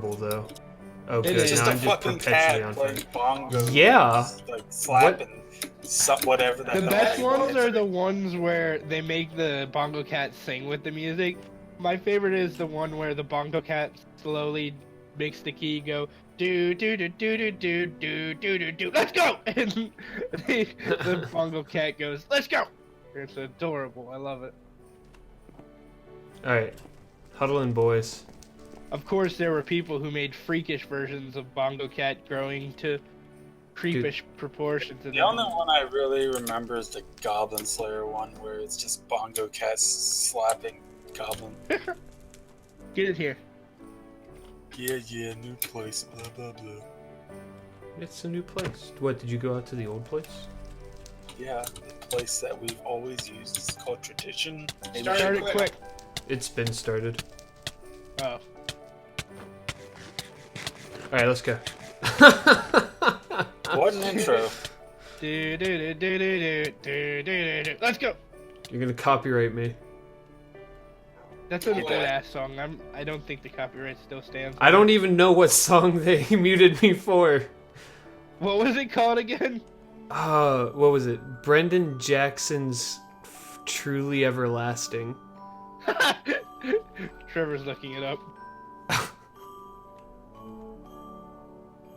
though. Oh, It good. is. It's just Now a I'm just fucking perpetually cat on fire. playing bongos. Yeah. Like slapping whatever the The hell. best he ones wants. are the ones where they make the bongo cat sing with the music. My favorite is the one where the bongo cat slowly makes the key go do do do do do do do do do do. Let's go! And the bongo cat goes, "Let's go!" It's adorable. I love it. All right, huddle in, boys. Of course, there were people who made freakish versions of bongo cat growing to creepish proportions. The only one I really remember is the Goblin Slayer one, where it's just bongo cats slapping goblin. Get it here. Yeah, new place, blah blah blah. It's a new place. What, did you go out to the old place? Yeah, the place that we've always used is called Tradition. Start it quick. It's been started. Oh. All right, let's go. What an intro. Do, do, do, do, do, do, do, do, do. Let's go. You're gonna copyright me. That's a good ass song. I don't think the copyright still stands. I don't even know what song they muted me for. What was it called again? What was it? Brendan Jackson's Truly Everlasting. Trevor's looking it up.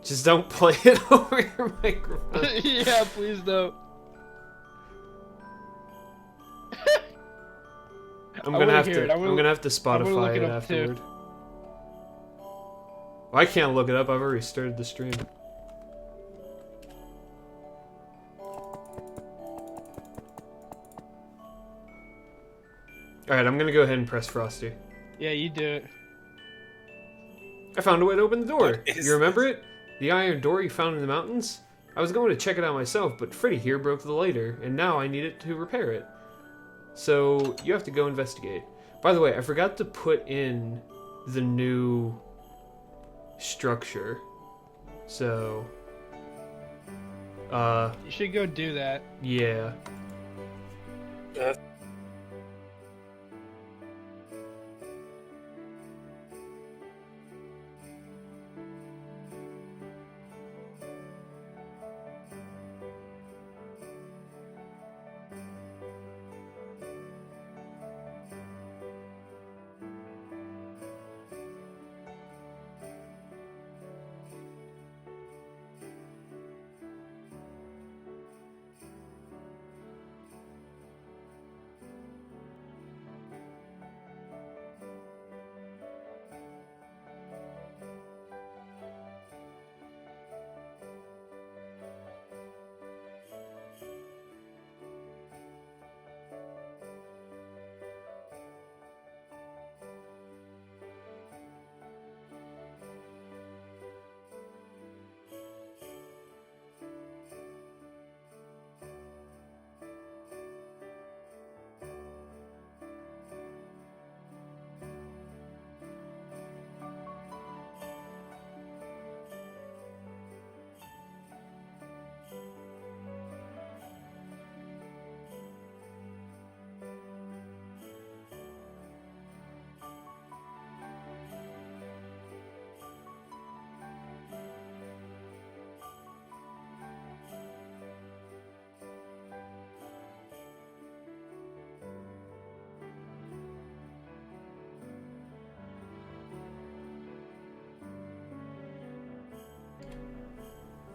Just don't play it over your microphone. Yeah, please don't. I'm gonna have to look Spotify it it up, too. afterward. Well, I can't look it up. I've already started the stream. Alright, I'm gonna go ahead and press Frosty. Yeah, you do it. I found a way to open the door. What is You remember it? The iron door you found in the mountains? I was going to check it out myself, but Freddy here broke the lighter, and now I need it to repair it. So, you have to go investigate. By the way, I forgot to put in the new structure. So, You should go do that. yeah.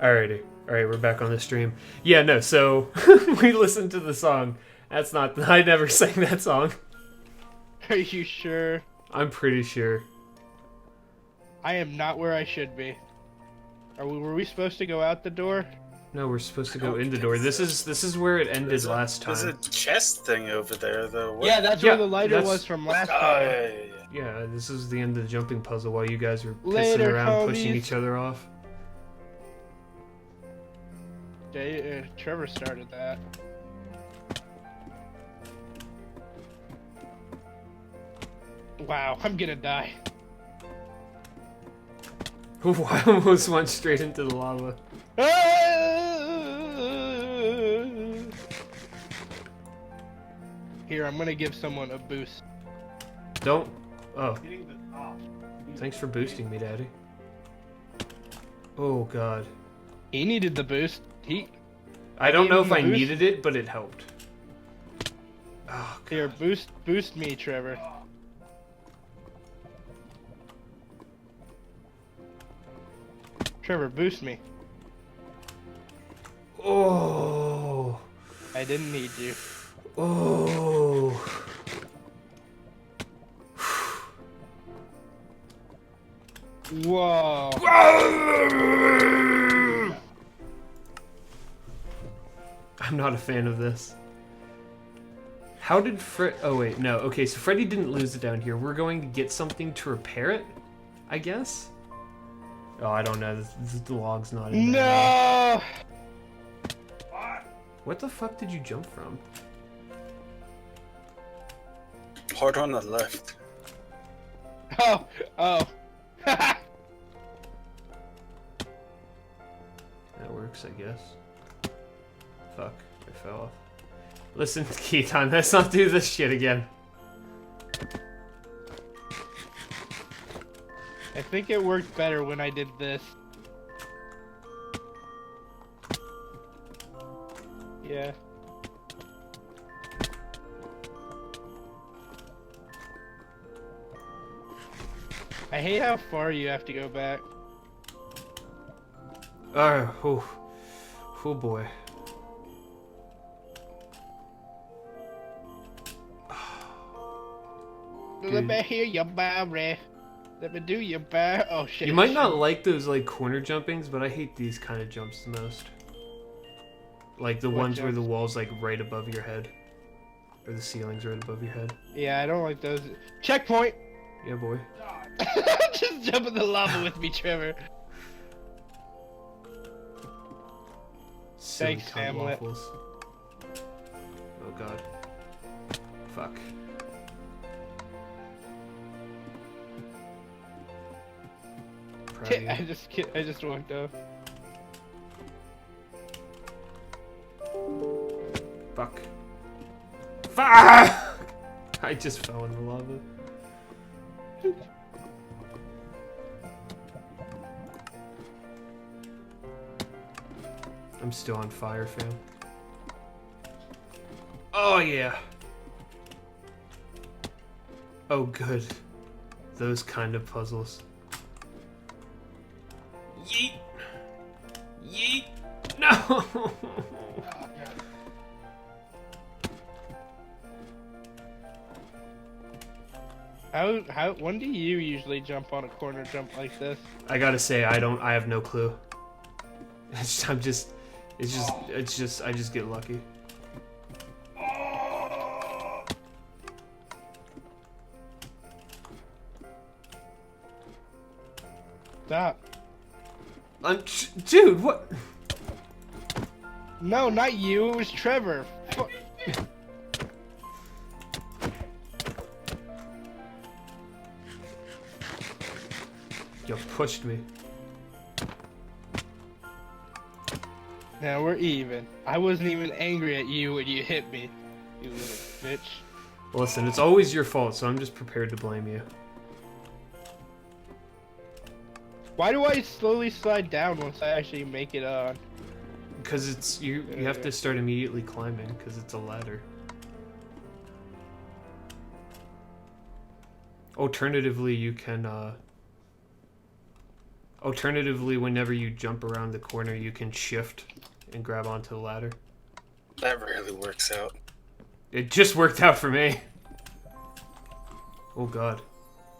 Alrighty. Alright, we're back on the stream. Yeah, no, so we listened to the song. That's not... I never sang that song. Are you sure? I'm pretty sure. I am not where I should be. Were we supposed to go out the door? No, we're supposed to go in the door. This is where it ended last There's a time. chest thing over there, though. What? Yeah, that's Yeah, where the lighter that's- was from last Oh, time. yeah. Yeah, this is the end of the jumping puzzle while you guys were pissing Later, around, pushing homies. each other off. Trevor started that. Wow, I'm gonna die. I almost went straight into the lava. Here, I'm gonna give someone a boost. Don't. Oh. Thanks for boosting me, Daddy. Oh God. He needed the boost. I don't know gave if him I the boost. needed it, but it helped. Oh, God. Here, boost me, Trevor. Trevor, boost me. Oh. I didn't need you. Oh. Whoa. I'm not a fan of this. How did oh wait, no. Okay, so Freddy didn't lose it down here. We're going to get something to repair it, I guess? Oh, I don't know. The log's not in there. No. What the fuck did you jump from? Hard on the left. Oh. That works, I guess. Fuck, I fell off. Listen, Keaton, let's not do this shit again. I think it worked better when I did this. Yeah. I hate how far you have to go back. Oh boy. Let me hear your Barry. Let me do your bar. Oh shit. You might not like those like corner jumpings, but I hate these kind of jumps the most. Like the What ones where the jumps? wall's like right above your head. Or the ceiling's right above your head. Yeah, I don't like those. Checkpoint! Yeah, boy. Just jump in the lava with me, Trevor. Silly Thanks, cunt Hamlet. waffles. Oh god. Fuck. Proud of you. I just walked off. Fuck. Fuck! I just fell in the lava. I'm still on fire, fam. Oh, yeah. Oh, good. Those kind of puzzles. Yeet! Yeet! No! When do you usually jump on a corner jump like this? I gotta say, I have no clue. I just get lucky. Stop. Dude, what? No, not you. It was Trevor. You pushed me. Now we're even. I wasn't even angry at you when you hit me, you little bitch. Listen, it's always your fault, so I'm just prepared to blame you. Why do I slowly slide down once I actually make it on? Because it's you have to start immediately climbing because it's a ladder. Alternatively, you can alternatively, whenever you jump around the corner, you can shift and grab onto the ladder. That rarely works out. It just worked out for me. Oh god.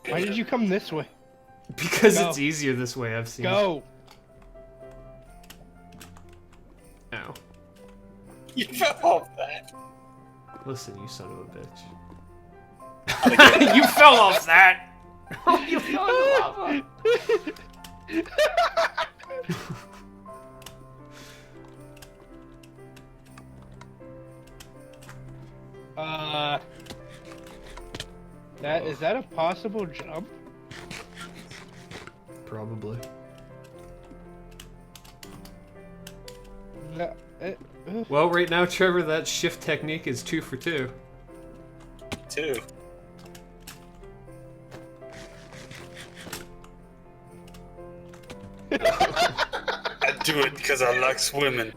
Why did you come this way? Because Go. it's easier this way, I've seen. Go! Ow. You fell off that. Listen, you son of a bitch. You fell off that! You fell in the lava! Is that a possible jump? Probably. No, Well, right now, Trevor, that shift technique is 2 for 2. 2. I do it because I like swimming.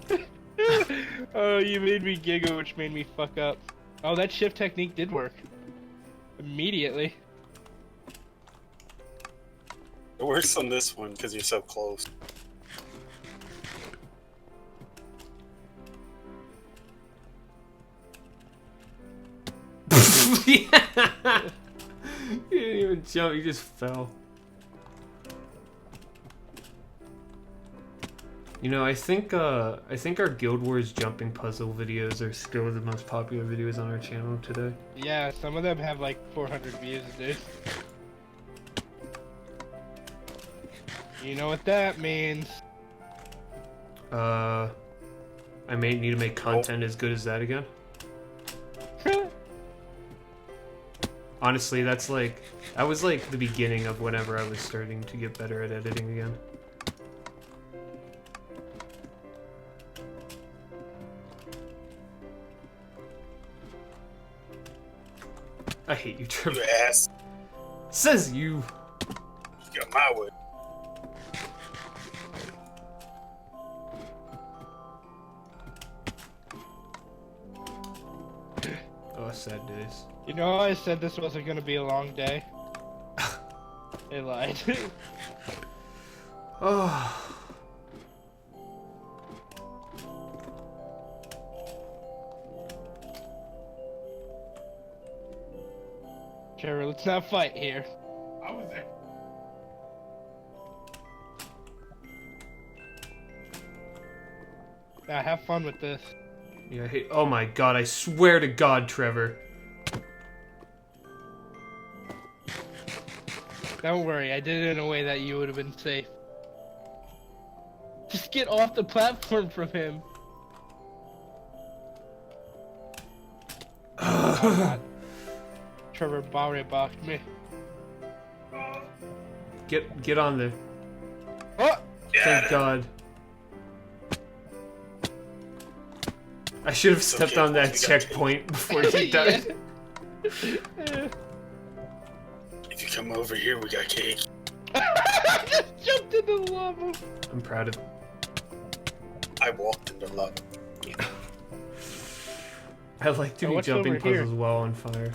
Oh, you made me giggle, which made me fuck up. Oh, that shift technique did work. Immediately. It works on this one because you're so close. Yeah. You didn't even jump, you just fell. You know, I think our Guild Wars jumping puzzle videos are still the most popular videos on our channel today. Yeah, some of them have like 400 views, dude. You know what that means. I may need to make content as good as that again. Honestly, that was like the beginning of whenever I was starting to get better at editing again. I hate you, Trevor. You ass. Says you. You got my way. Oh, sad days. You know, I said this wasn't gonna be a long day. They lied. Oh. Trevor, let's not fight here. I was there. Now have fun with this. Yeah, I hate. Oh my god, I swear to God, Trevor. Don't worry, I did it in a way that you would have been safe. Just get off the platform from him. Oh, God. Trevor Bauer boxed me. Get on there. Oh! Thank God. I should have stepped on that checkpoint before he died. If you come over here, we got cake. I just jumped into the lava. I'm proud of. I walked into lava. I like to Oh, do what's jumping over here? puzzles while on fire.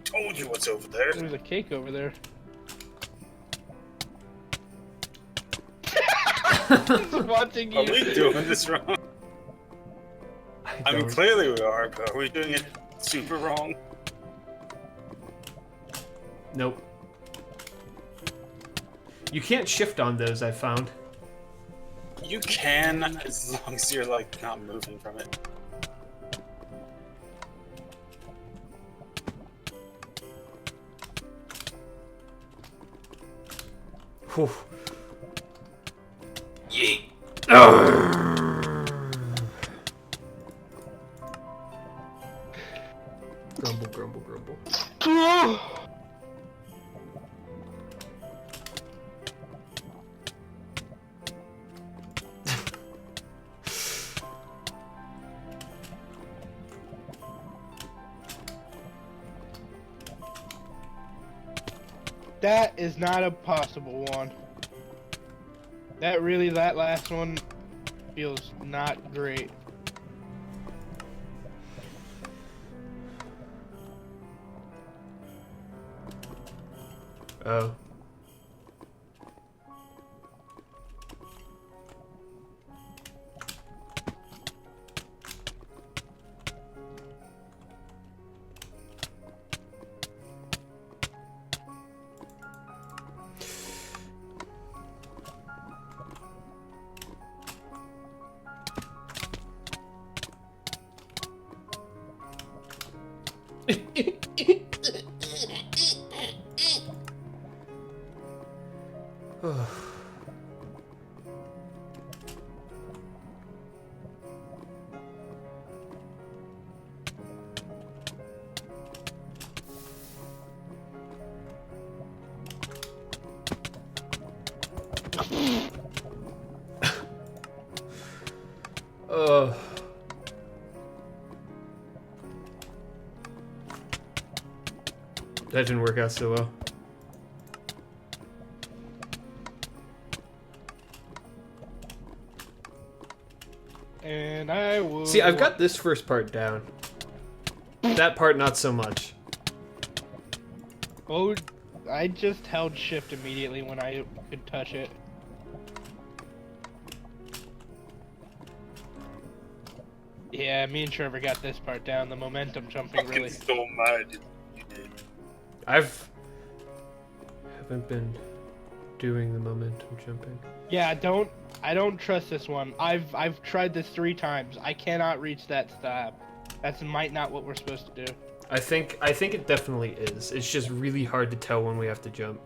Told you what's over there. There's a cake over there. Just watching you. Are we doing this wrong? I mean, don't- clearly we are, but are we doing it super wrong? Nope. You can't shift on those, I found. You can, as long as you're, like, not moving from it. Whew. Yeet. Grumble, grumble, grumble. That is not a possible one. That last one feels not great. Oh. Ugh. That didn't work out so well. And I will. See, I've got this first part down. That part, not so much. Oh, I just held shift immediately when I could touch it. Yeah, me and Trevor got this part down. The momentum jumping really. So mad. Haven't been doing the momentum jumping. Yeah, I don't trust this one. I've tried this 3 times. I cannot reach that stop. That's might not what we're supposed to do. I think it definitely is. It's just really hard to tell when we have to jump.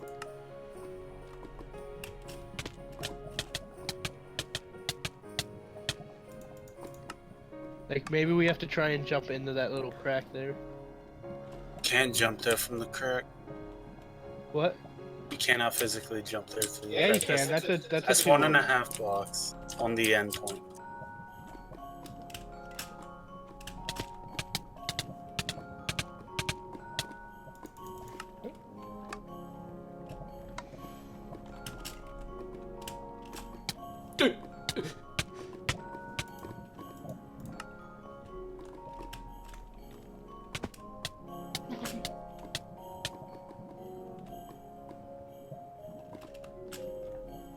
Like maybe we have to try and jump into that little crack there. Can't jump there from the crack. What? You cannot physically jump there through the Yeah, you crack. can. That's a That's 1.5 blocks on the end point.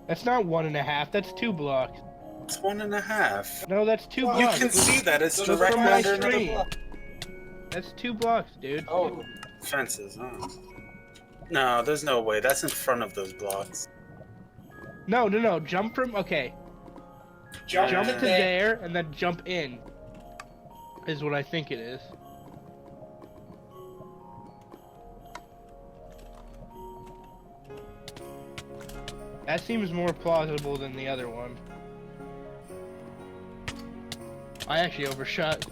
That's not 1.5. That's 2 blocks. It's 1.5. No, that's 2 You blocks. can see that it's Look directly from my under another screen. block. That's 2 blocks, dude. Oh, fences, huh? No, there's no way. That's in front of those blocks. No. Jump from. Okay. Jump to there and then jump in. Is what I think it is. That seems more plausible than the other one. I actually overshot.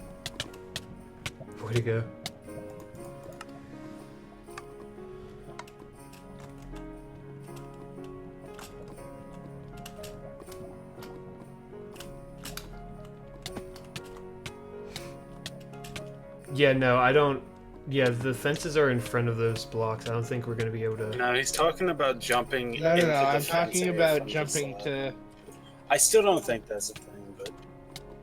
Way to go. Yeah, no, I don't. Yeah, the fences are in front of those blocks. I don't think we're gonna be able to. No, he's talking about jumping. No. into the I'm fence talking area about from the jumping side. to. I still don't think that's a thing, but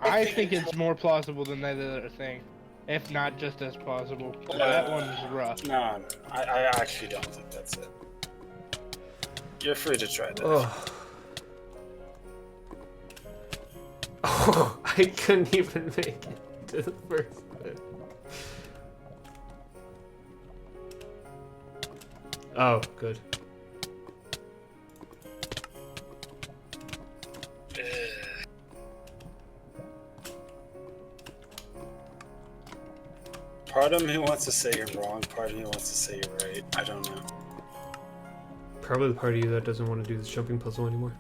I think it's more plausible than that other thing, if not just as plausible. That one's rough. no, I actually don't think that's it. You're free to try that. Oh. Oh, I couldn't even make it to the first bit. Oh, good. Part of me wants to say you're wrong, part of me wants to say you're right. I don't know. Probably the part of you that doesn't want to do this jumping puzzle anymore.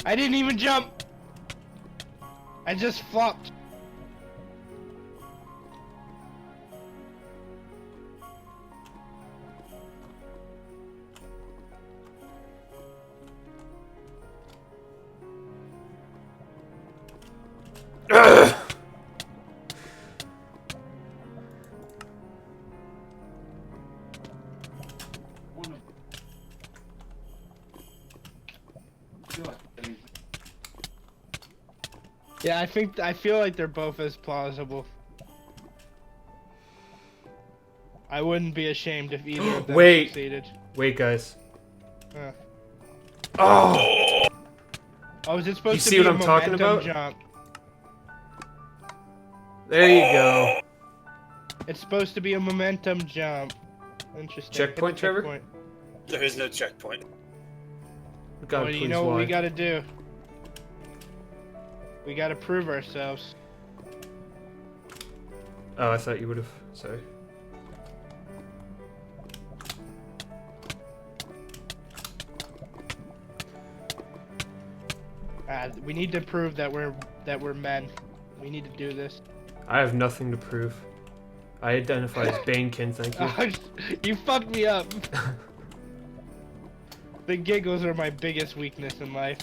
I didn't even jump. I just flopped. Yeah, I feel like they're both as plausible. I wouldn't be ashamed if either of them Wait. succeeded. Wait, guys. Huh. Oh! Oh, is it supposed You to see be what a I'm talking momentum about? jump? There you go. It's supposed to be a momentum jump. Interesting. Checkpoint, Hit the Trevor? checkpoint. There is no checkpoint. God, Well, you please, know what why? we gotta do? We gotta prove ourselves. Oh, I thought you would have. Sorry. We need to prove that we're men. We need to do this. I have nothing to prove. I identify as Banekin, thank you. You fucked me up. The giggles are my biggest weakness in life.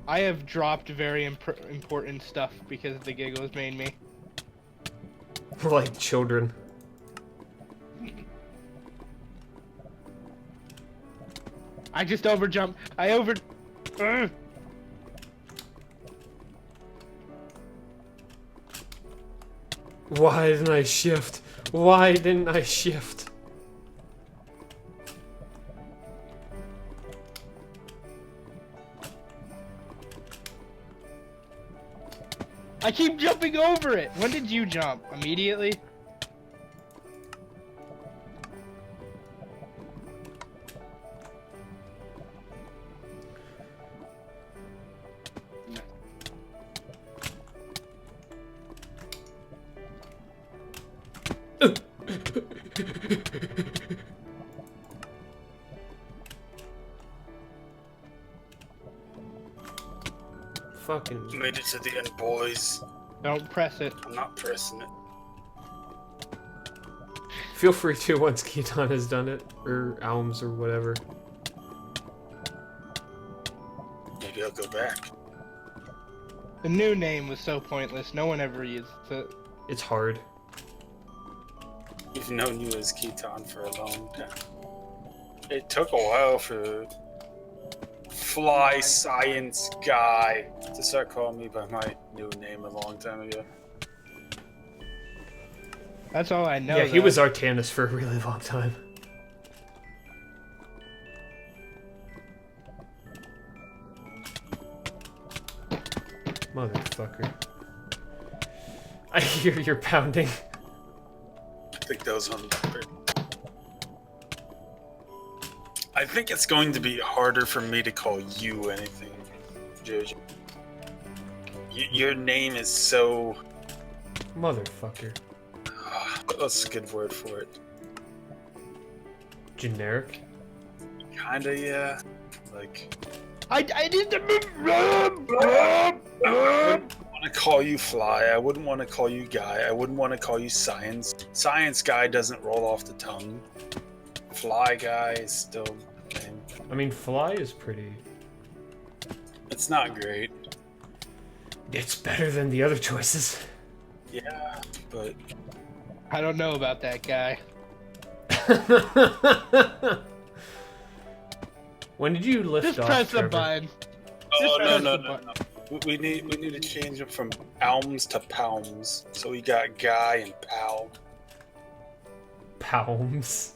I have dropped very important stuff because the giggles made me. Like children. I just overjumped. Ugh. Why didn't I shift? Why didn't I shift? I keep jumping over it. When did you jump? Immediately? Fucking. Made it to the end, boys. Don't press it. I'm not pressing it. Feel free to once Keaton has done it, or Alms, or whatever. Maybe I'll go back. The new name was so pointless. No one ever uses it. It's hard. We've known you as Keaton for a long time. It took a while for Fly Science Guy to start calling me by my new name a long time ago. That's all I know. Yeah, he though. was Artanis for a really long time. Motherfucker. I hear you're pounding. I think that was on purpose. I think it's going to be harder for me to call you anything, Jojo. Your name is so... Motherfucker. What's a good word for it? Generic? Kinda, yeah. Like... I did the I wouldn't want to call you Fly. I wouldn't want to call you Guy. I wouldn't want to call you Science. Science Guy doesn't roll off the tongue. Fly Guy is still the name. I mean, Fly is pretty... It's not great. It's better than the other choices. Yeah, but I don't know about that guy. When did you lift Just off, press the Trevor? button. oh press no. the button. We need to change it from Alms to Palms. So we got Guy and Pal. Palms.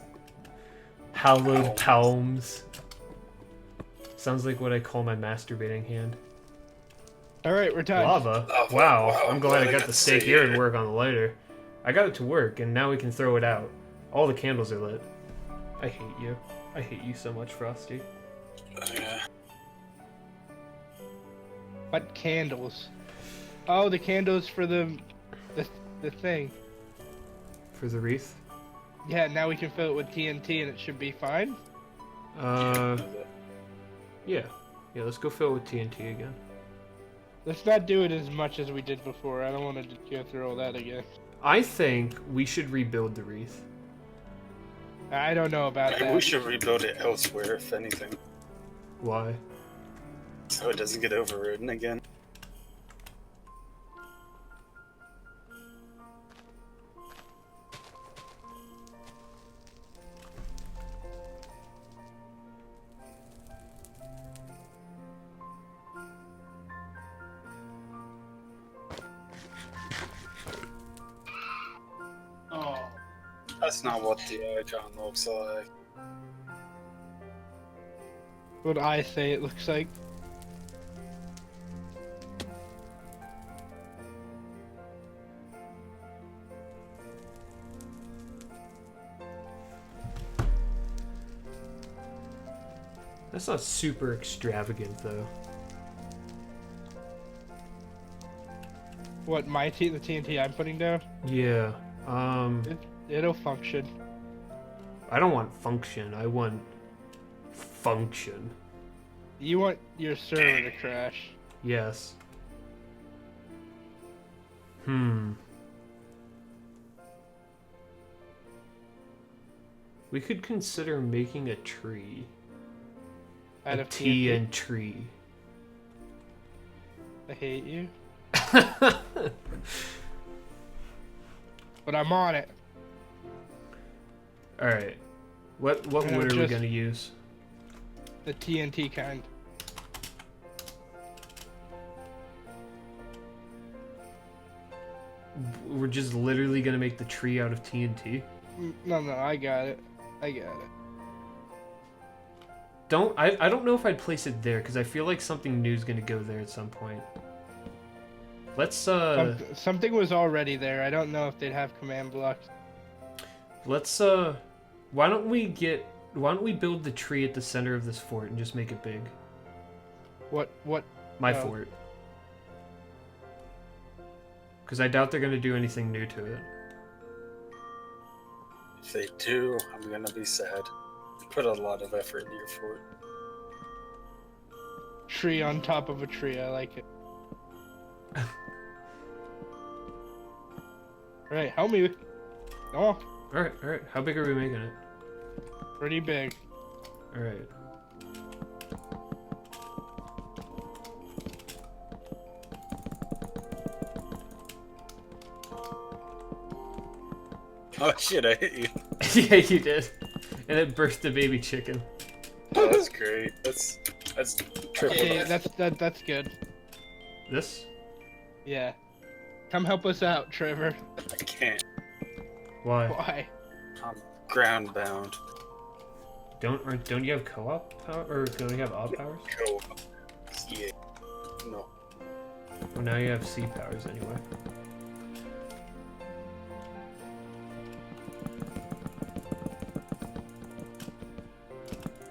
Hallowed palms. Sounds like what I call my masturbating hand. Alright, we're done. Lava? Lava. Wow, Wow, I'm glad I glad I got got the to steak say here it. and work on the lighter. I got it to work, and now we can throw it out. All the candles are lit. I hate you. I hate you so much, Frosty. Yeah. What candles? Oh, the candles for the thing. For the wreath? Yeah, now we can fill it with TNT and it should be fine. Yeah. Yeah, let's go fill it with TNT again. Let's not do it as much as we did before. I don't want to go through all that again. I think we should rebuild the wreath. I don't know about Maybe that. we should rebuild it elsewhere, if anything, Why? so it doesn't get overridden again. Oh, that's not what the icon looks like. What I say it looks like. That's not super extravagant, though. What, the TNT I'm putting down? Yeah. It'll function. I don't want function. I want function. You want your server to crash. Yes. We could consider making a tree. Out A of T TNT. and tree. I hate you. But I'm on it. Alright. What Yeah, wood are we just- gonna use? The TNT kind. We're just literally gonna make the tree out of TNT. No, I got it. I got it. I don't know if I'd place it there because I feel like something new is gonna go there at some point. Let's Something was already there. I don't know if they'd have command blocks. let's why don't we build the tree at the center of this fort and just make it big? What? My Oh. fort. Because I doubt they're gonna do anything new to it. If they do, I'm gonna be sad. You put a lot of effort in your fort. Tree on top of a tree. I like it. Alright, help me. Oh, Alright. How big are we making it? pretty big. Alright. Oh shit, I hit you. Yeah, you did. And it birthed the baby chicken. Oh, that's great. That's triple. Okay, that's good. This? Yeah. Come help us out, Trevor. I can't. Why? Why? I'm ground bound. Don't you have co-op power, or don't you have op powers? Go. Yeah. No. Well, now you have C powers anyway.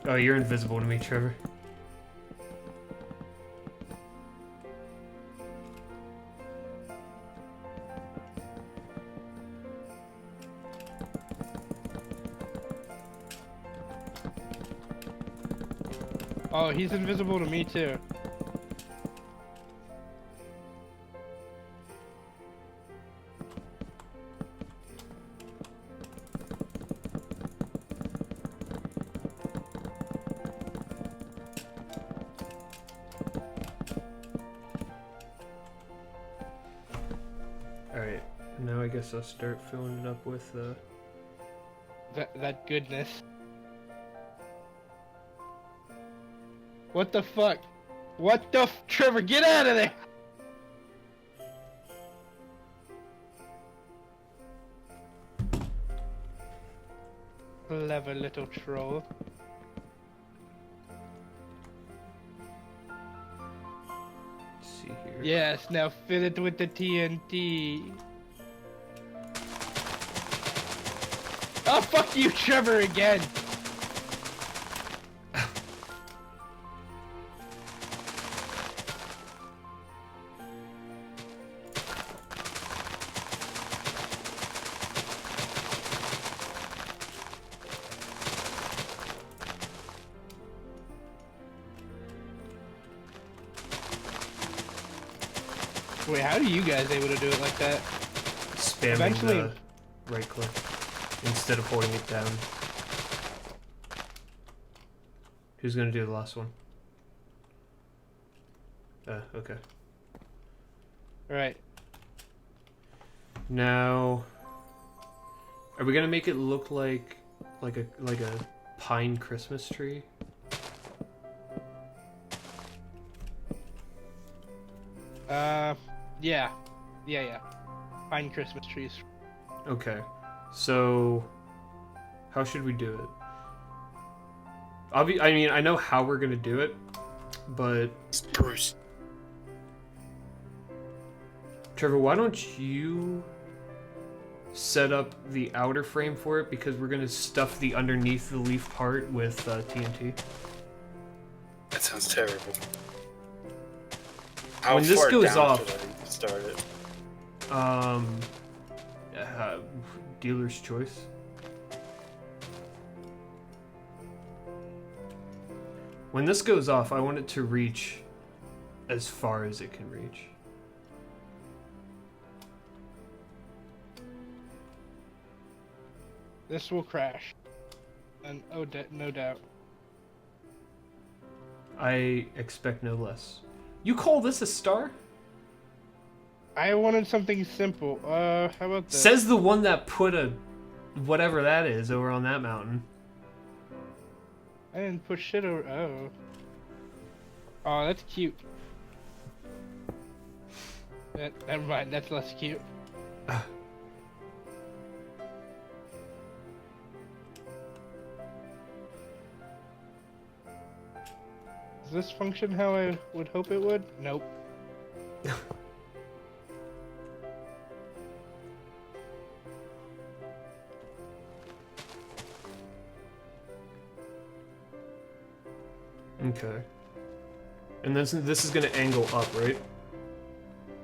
Oh, you're invisible to me, Trevor. Oh, he's invisible to me too. Alright, now I guess I'll start filling it up with, That goodness. What the fuck? What the Trevor, get out of there! Clever little troll. let's see here. Yes, now fill it with the TNT. Oh, fuck you, Trevor, again! Wait, how are you guys able to do it like that? Spamming Eventually- the right click instead of holding it down. Who's gonna do the last one? Okay. Alright. Now, are we gonna make it look like a pine Christmas tree? Yeah. Fine Christmas trees. Okay. So, how should we do it? I mean, I know how we're gonna do it, but Bruce. Trevor, why don't you set up the outer frame for it, because we're gonna stuff the underneath the leaf part with TNT. That sounds terrible. How When this far goes down off- should I start it? Dealer's choice. When this goes off, I want it to reach as far as it can reach. This will crash. And no doubt. I expect no less. You call this a star? I wanted something simple. How about this? Says the one that put a whatever that is over on that mountain. I didn't push shit over. Oh. Oh, that's cute. Never mind, that's less cute. Does this function how I would hope it would? Nope. Okay. And then this is gonna angle up, right?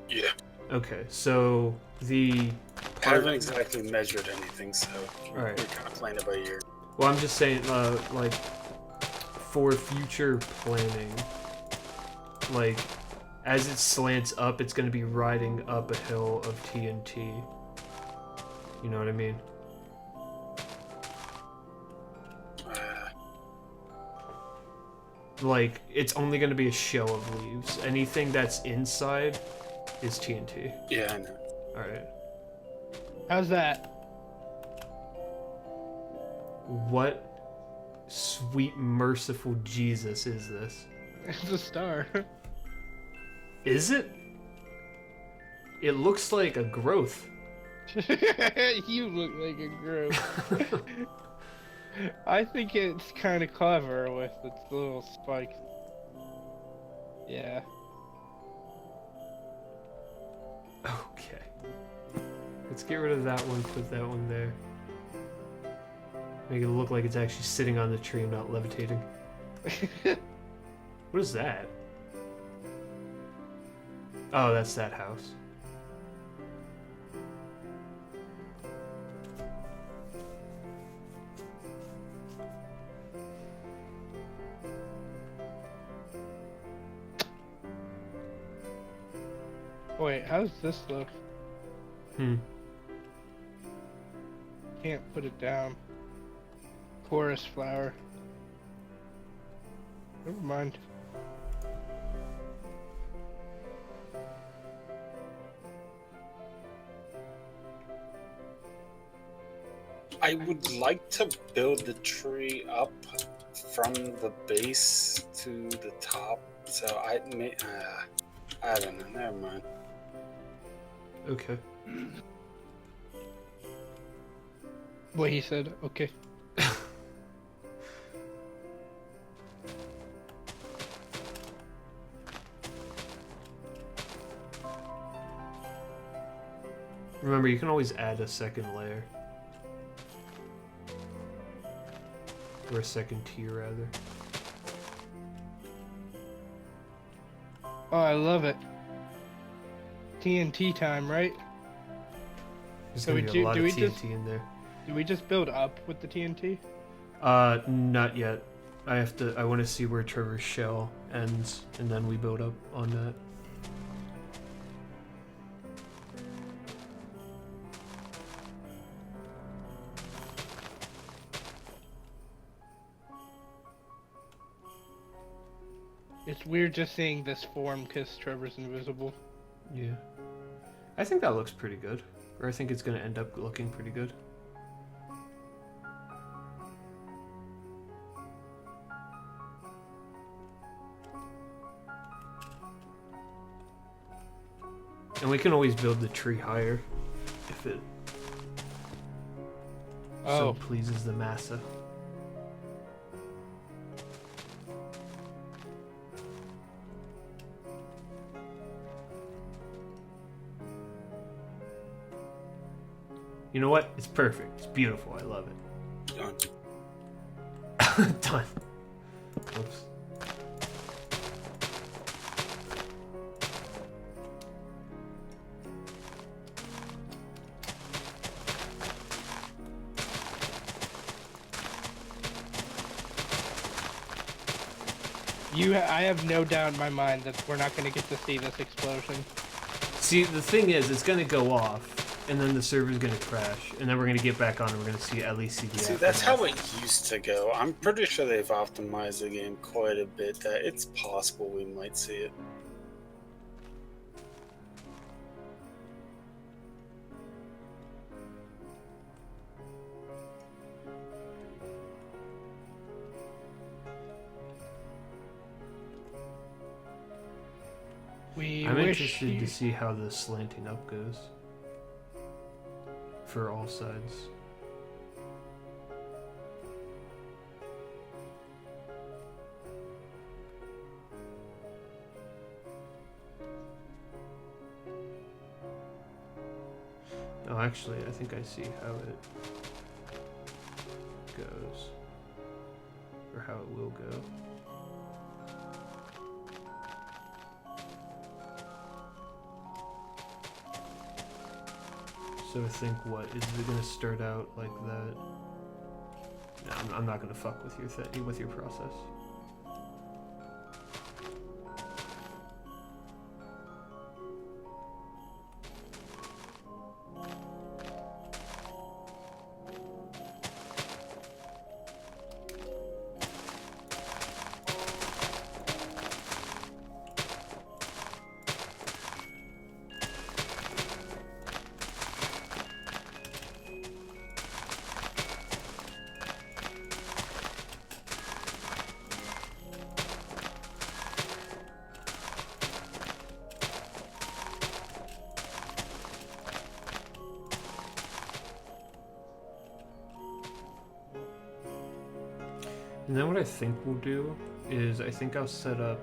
Yeah. Okay, so the I haven't exactly measured anything, so Alright. we're kind of playing it by ear. Well, I'm just saying, like, for future planning, like, as it slants up, it's gonna be riding up a hill of TNT. You know what I mean? Like, it's only gonna be a shell of leaves. Anything that's inside is TNT. Yeah, I know. Alright. How's that? What sweet, merciful Jesus is this? It's a star. Is it? It looks like a growth. You look like a growth. I think it's kind of clever with its little spikes. Yeah. Okay. Let's get rid of that one, put that one there. Make it look like it's actually sitting on the tree and not levitating. What is that? Oh, that's that house. Wait, how does this look? Hmm. Can't put it down. Chorus flower. Never mind. I would like to build the tree up from the base to the top, so I don't know. Never mind. Okay. What he said, okay. Remember, you can always add a second layer. Or a second tier, rather. Oh, I love it. TNT time, right? There's So gonna we be a lot do of we TNT just- in there. Do we just build up with the TNT? Not yet. I want to see where Trevor's shell ends, and then we build up on that. It's weird just seeing this form because Trevor's invisible. Yeah. I think that looks pretty good. Or I think it's gonna end up looking pretty good. And we can always build the tree higher if it so Oh, pleases the massa. You know what? It's perfect. It's beautiful. I love it. Done. Done. Oops. I have no doubt in my mind that we're not going to get to see this explosion. See, the thing is, it's gonna go off, and then the server's gonna crash, and then we're gonna get back on, and we're gonna see at least see the. See, that's aftermath. how it used to go. I'm pretty sure they've optimized the game quite a bit. That it's possible we might see it. I'm interested to see how the slanting up goes. For all sides. Oh, actually, I think I see how it goes. Or how it will go. So I think, what, is it gonna start out like that? No, I'm not gonna fuck with your process. And then what I think we'll do is I think I'll set up,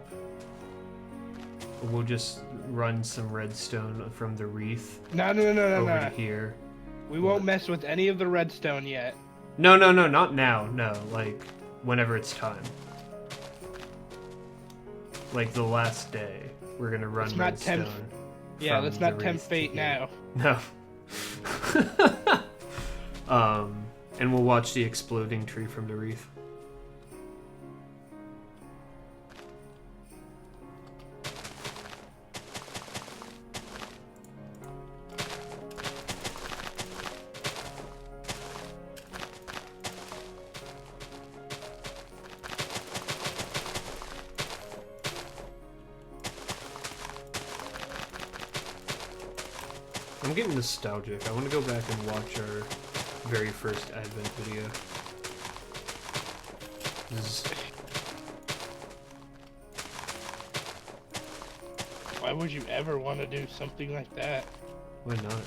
we'll just run some redstone from the wreath No, over to here. We won't mess with any of the redstone yet. No, not now, no, like whenever it's time. Like the last day, we're gonna run Let's not redstone. Yeah, let's not the tempt wreath fate to here. now. No. And we'll watch the exploding tree from the wreath. I'm getting nostalgic. I want to go back and watch our very first Advent video. Why would you ever want to do something like that? Why not?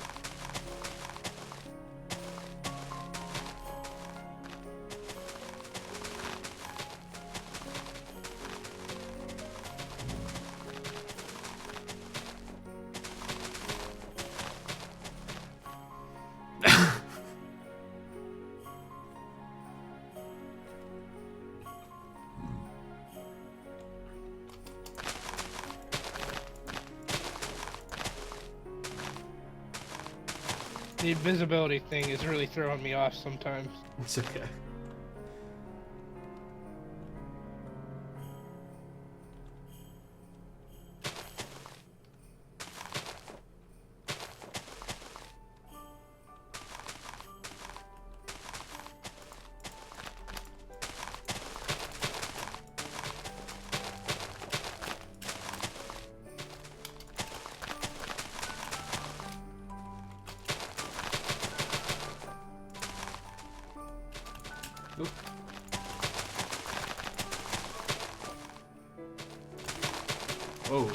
The invisibility thing is really throwing me off sometimes. It's okay. Oop. Oh.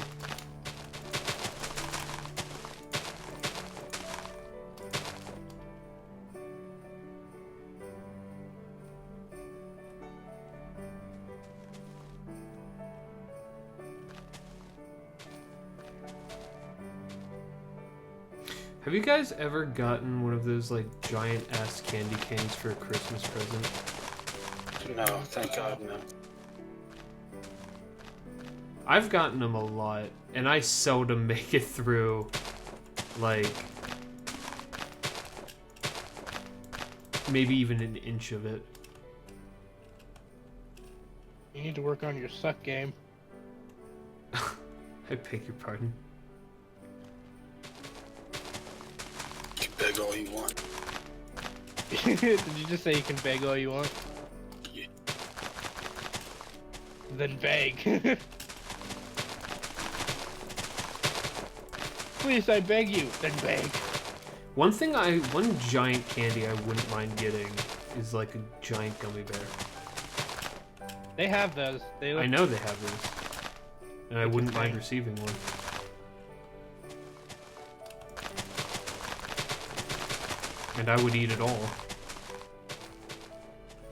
Have you guys ever gotten one of those like giant ass candy canes for a Christmas present? No, thank God, no. I've gotten them a lot, and I seldom make it through, like, maybe even an inch of it. You need to work on your suck game. I beg your pardon. You can beg all you want. Did you just say you can beg all you want? Yeah. Then beg. Please, I beg you. Then beg. One giant candy I wouldn't mind getting is like a giant gummy bear. They have those. I know they have those, and I wouldn't mind receiving one. And I would eat it all.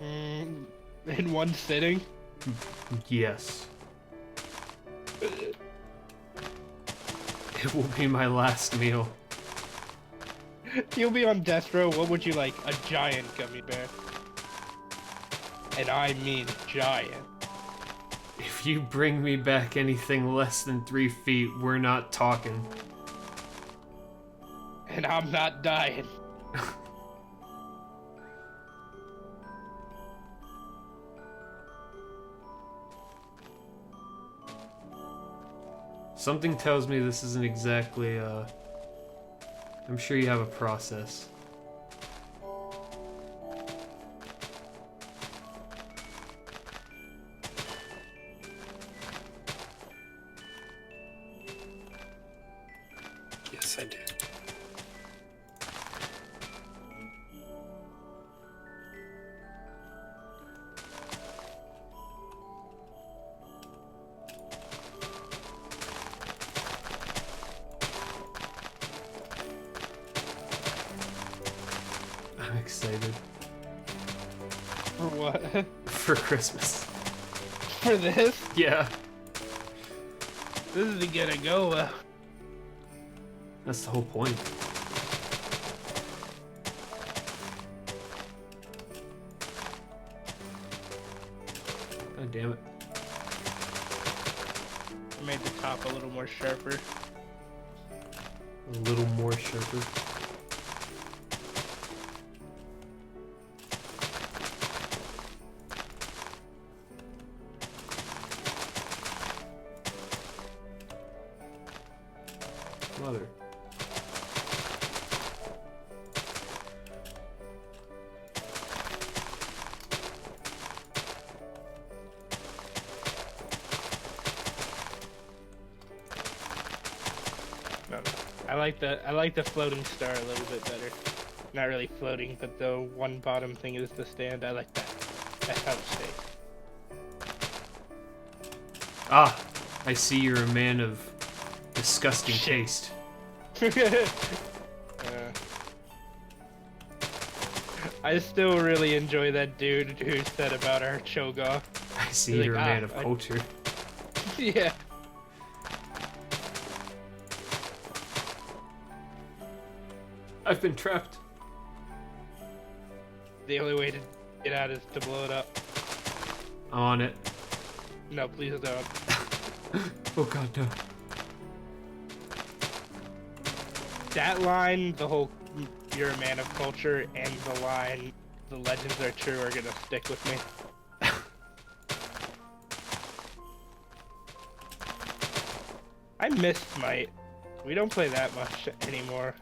In one sitting? Yes. It will be my last meal. You'll be on death row. What would you like? A giant gummy bear. And I mean giant. If you bring me back anything less than 3 feet, we're not talking. And I'm not dying. Something tells me this isn't exactly, I'm sure you have a process. Yes, I do. I'm excited. For what? For Christmas. For this? Yeah. This isn't gonna go well. That's the whole point. God damn it. I made the top a little more sharper. A little more sharper. Mother. No. I like the floating star a little bit better. Not really floating, but the one bottom thing is the stand. I like that. That's how it stays. Ah, I see you're a man of disgusting Shit. taste. I still really enjoy that dude who said about our Cho'Gath. I see You're like, you're a man of I- culture. Yeah. I've been trapped. The only way to get out is to blow it up. I'm on it. No, please don't. Oh god, no. That line, the whole "you're a man of culture," and the line "the legends are true" are gonna stick with me. I miss Smite. We don't play that much anymore.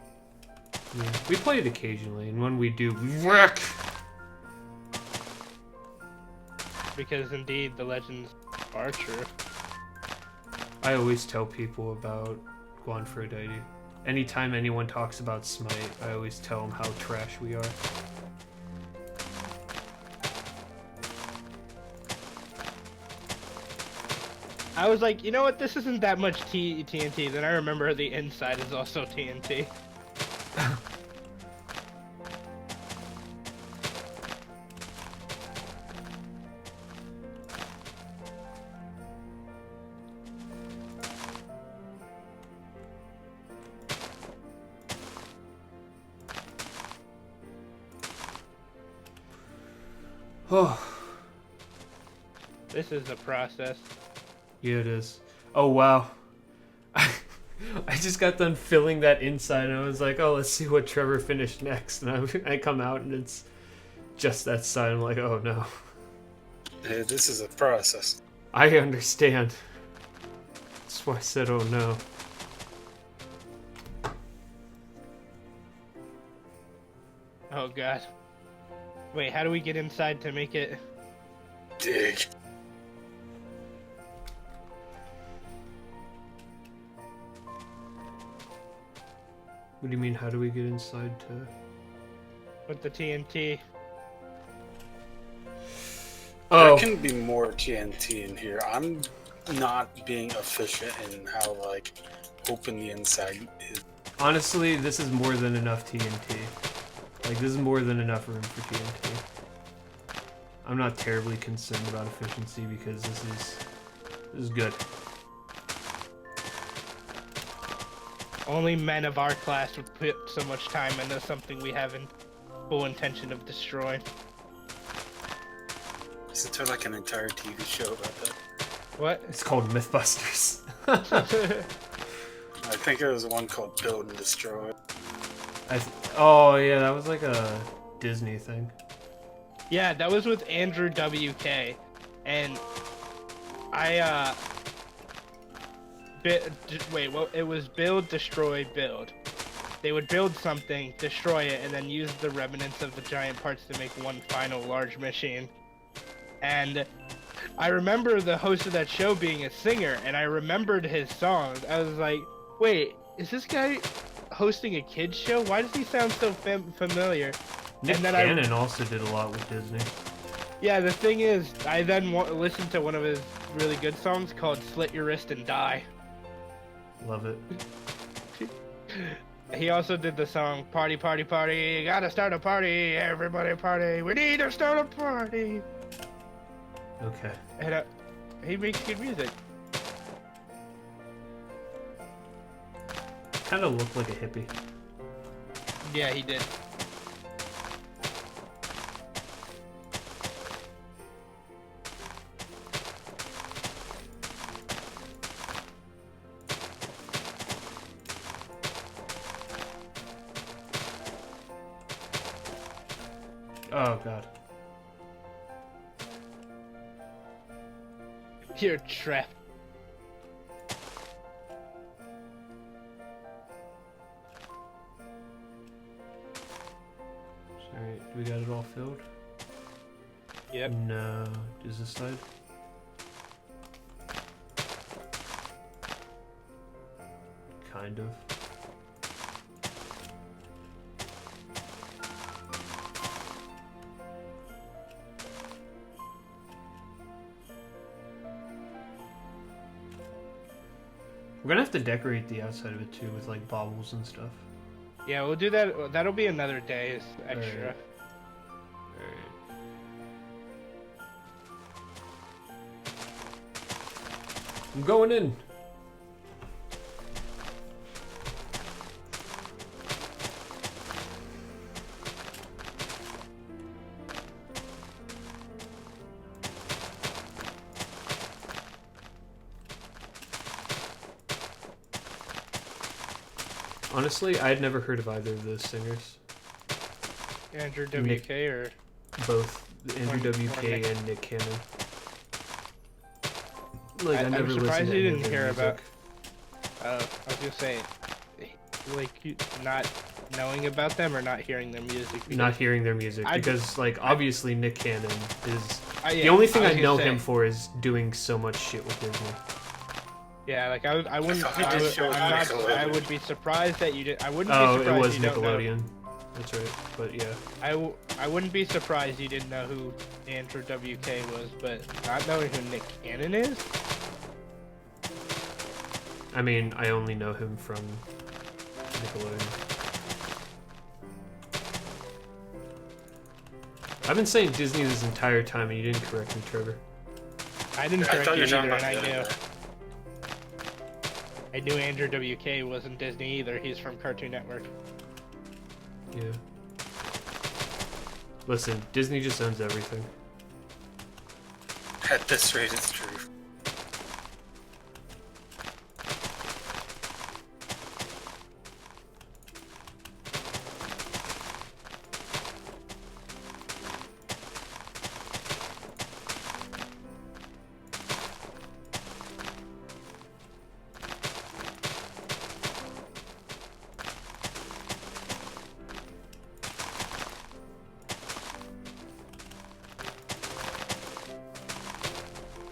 Yeah. We play it occasionally, and when we do, wreck! Because indeed, the legends are true. I always tell people about Guanfrodite. Anytime anyone talks about Smite, I always tell them how trash we are. I was like, you know what? This isn't that much TNT. Then I remember the inside is also TNT. Oh, This is a process. yeah, it is. Oh, wow. I just got done filling that inside, and I was like, oh, let's see what Trevor finished next. And I come out, and it's just that side. I'm like, oh, no. Hey, this is a process. I understand. That's why I said, oh, no. Oh god. Wait, how do we get inside to make it? Dig. What do you mean, how do we get inside to... With the TNT? Oh, There can be more TNT in here. I'm not being efficient in how, open the inside is. honestly, this is more than enough TNT. Like, this is more than enough room for TNT. I'm not terribly concerned about efficiency because this is good. Only men of our class would put so much time into something we haven't full intention of destroying. Isn't there like an entire TV show about that? What? It's called Mythbusters. I think there was one called Build and Destroy. Oh yeah, that was like a Disney thing. Yeah, that was with Andrew WK, and I it was build, destroy, build. They would build something, destroy it, and then use the remnants of the giant parts to make one final large machine. And I remember the host of that show being a singer, and I remembered his songs. I was like, wait, is this guy hosting a kids show? Why does he sound so familiar? Nick And then Cannon also did a lot with Disney. Yeah, the thing is, I then listened to one of his really good songs called Slit Your Wrist and Die. Love it. He also did the song Party, Party, Party, gotta start a party, everybody party, we need to start a party. Okay. And he makes good music. Kind of looked like a hippie. Yeah, he did. Oh god. You're trapped. Alright, do we got it all filled? Yep. No. Is this side? Kind of. We're gonna have to decorate the outside of it too with like baubles and stuff. Yeah, we'll do that. That'll be another day's extra. Alright. I'm going in. Honestly, I had never heard of either of those singers. Andrew Nick- WK or Both Andrew Or WK Nick. and Nick Cannon. Like, I I'm never listened surprised to you any of didn't their hear about. music. I was gonna say, like, not knowing about them or not hearing their music. Because Not hearing their music I- because, like, obviously Nick Cannon is yeah, the only thing was I gonna know say, him for is doing so much shit with Disney. Yeah, like I wouldn't. thought he did show with I Nickelodeon. would be surprised that you did. I wouldn't be Oh, surprised it was you don't know. Nickelodeon. That's right. But yeah, I wouldn't be surprised you didn't know who Andrew WK was, but not knowing who Nick Cannon is. I mean, I only know him from Nickelodeon. I've been saying Disney this entire time, and you didn't correct me, Trevor. I didn't I correct thought you you were either, talking and about I the knew. other I knew Andrew WK wasn't Disney either. He's from Cartoon Network. Yeah. Listen, Disney just owns everything. At this rate, it's true.